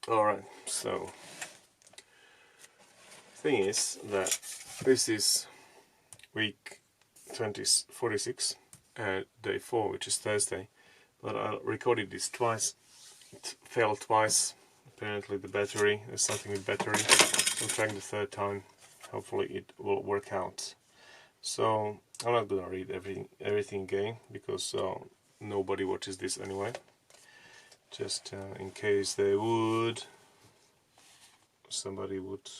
Alright, so thing is that this is week 46 and day 4, which is Thursday, but I recorded this twice. It failed twice. Apparently the battery, there's something with battery. I'm trying the third time. Hopefully it will work out. So I'm not gonna read everything again because nobody watches this anyway. Just in case they would, somebody would.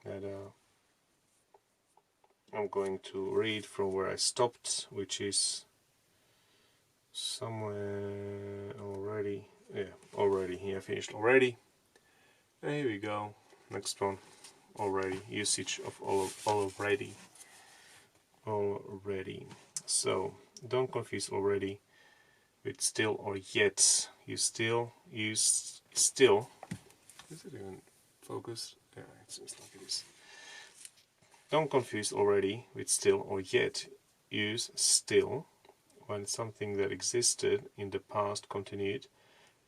That I'm going to read from where I stopped, which is somewhere already. Yeah, already. Here, finished already. And here we go. Next one. Already. Usage of already. Already. So don't confuse already with still or yet. You still use still. Is it even focused? Yeah, it seems like it is. Don't confuse already with still or yet. Use still when something that existed in the past continued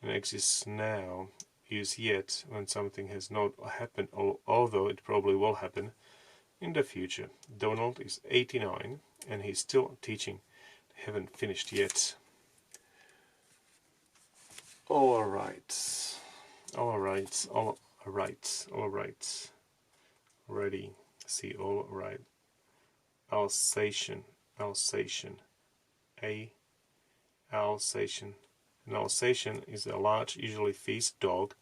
and exists now. Use yet when something has not happened, although it probably will happen in the future. Donald is 89 and he's still teaching. They haven't finished yet. Alright. Alright. Alright. Alright. Ready. See, alright. Alsatian. Alsatian. Alsatian. An Alsatian is a large, usually feast dog.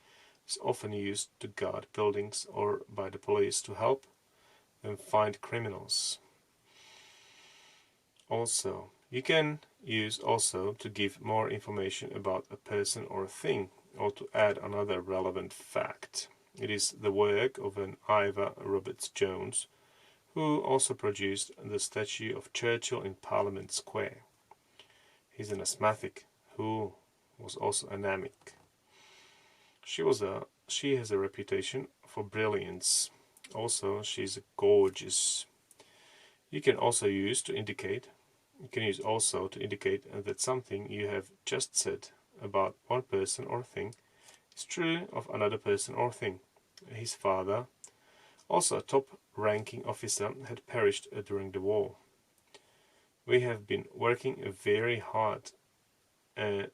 It's often used to guard buildings or by the police to help them find criminals. Also, you can use also to give more information about a person or a thing, or to add another relevant fact. It is the work of an Ivor Roberts-Jones, who also produced the statue of Churchill in Parliament Square. He's an asthmatic who was also anemic. She has a reputation for brilliance. Also, she's gorgeous. You can also use to indicate that something you have just said about one person or thing is true of another person or thing. His father, also a top-ranking officer, had perished during the war. We have been working very hard, and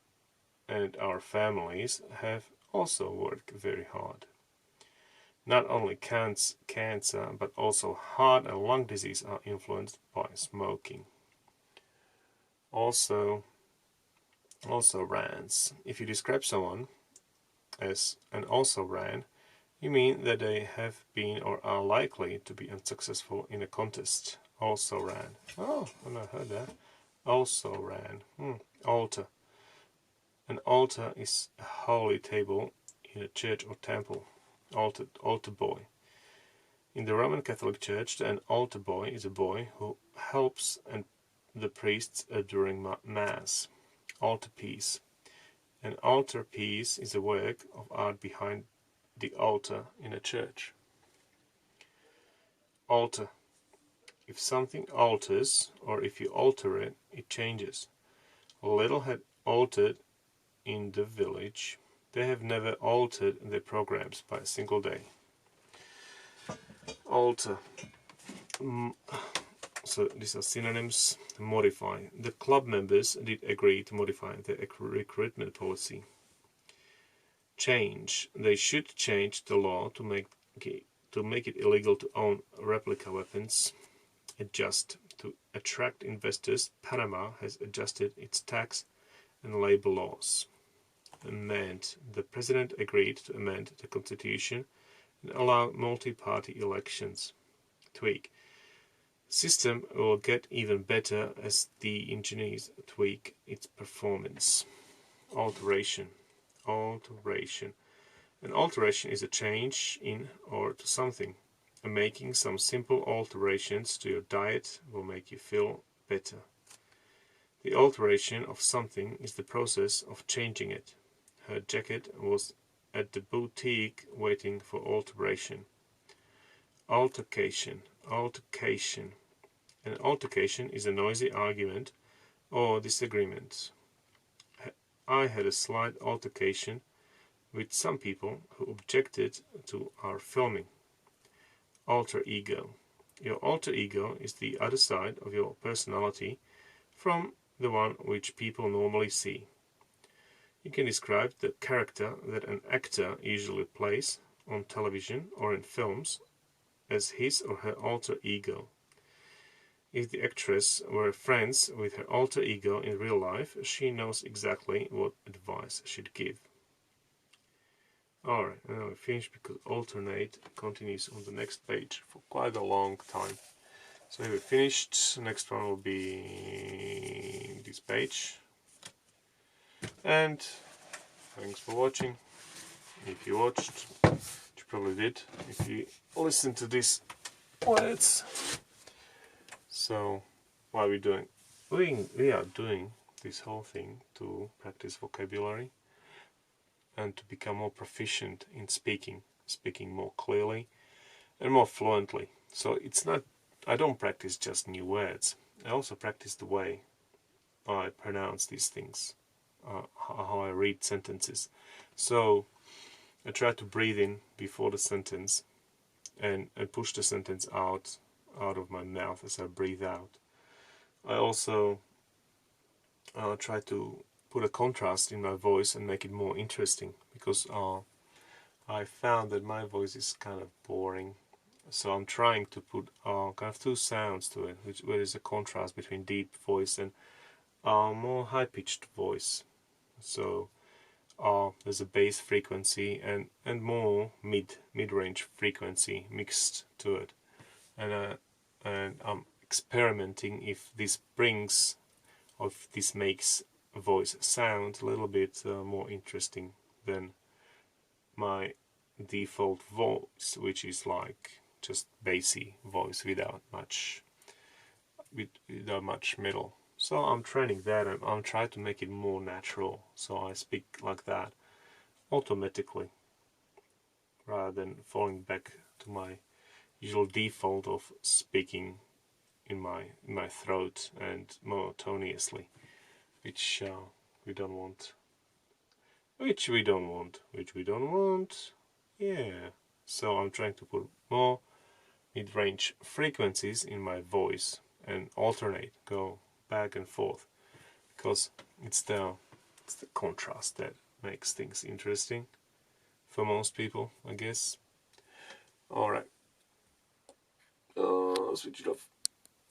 our families have also worked very hard. Not only cancer, but also heart and lung disease are influenced by smoking. Also rans. If you describe someone as an also ran, you mean that they have been or are likely to be unsuccessful in a contest. Also ran. Oh, I've not heard that. Also ran. Altar. An altar is a holy table in a church or temple. Altar boy. In the Roman Catholic Church, an altar boy is a boy who helps the priests during Mass. Altarpiece. An altarpiece is a work of art behind the altar in a church. Alter. If something alters, or if you alter it, it changes. Little had altered in the village. They have never altered their programs by a single day. Alter. So these are synonyms. Modify. The club members did agree to modify their recruitment policy. Change. They should change the law to make it illegal to own replica weapons. Adjust. To attract investors, Panama has adjusted its tax and labor laws. Amend. The president agreed to amend the constitution and allow multi-party elections. Tweak. System will get even better as the engineers tweak its performance. Alteration. Alteration. An alteration is a change in or to something. And making some simple alterations to your diet will make you feel better. The alteration of something is the process of changing it. Her jacket was at the boutique waiting for alteration. Altercation. Altercation. An altercation is a noisy argument or disagreement. I had a slight altercation with some people who objected to our filming. Alter ego. Your alter ego is the other side of your personality from the one which people normally see. You can describe the character that an actor usually plays on television or in films as his or her alter ego. If the actress were friends with her alter ego in real life, she knows exactly what advice she'd give. Alright, now we finish because alternate continues on the next page for quite a long time. So we finished. Next one will be this page. And thanks for watching. If you watched, which you probably did, if you listened to these words. So what are we doing? We are doing this whole thing to practice vocabulary and to become more proficient in speaking more clearly and more fluently. So it's not, I don't practice just new words. I also practice the way I pronounce these things, how I read sentences. So I try to breathe in before the sentence and push the sentence out of my mouth as I breathe out. I also try to put a contrast in my voice and make it more interesting, because I found that my voice is kind of boring. So I'm trying to put kind of two sounds to it, where there's a contrast between deep voice and more high-pitched voice. So there's a bass frequency and more mid-range frequency mixed to it, and I'm experimenting if this brings, or if this makes a voice sound a little bit more interesting than my default voice, which is like just bassy voice without much middle. So I'm training that, and I'm trying to make it more natural, so I speak like that automatically rather than falling back to my usual default of speaking in my throat and monotonously, which we don't want. Which we don't want. Yeah. So I'm trying to put more mid-range frequencies in my voice and alternate, go back and forth, because it's the contrast that makes things interesting for most people, I guess. Alright. Switch it off.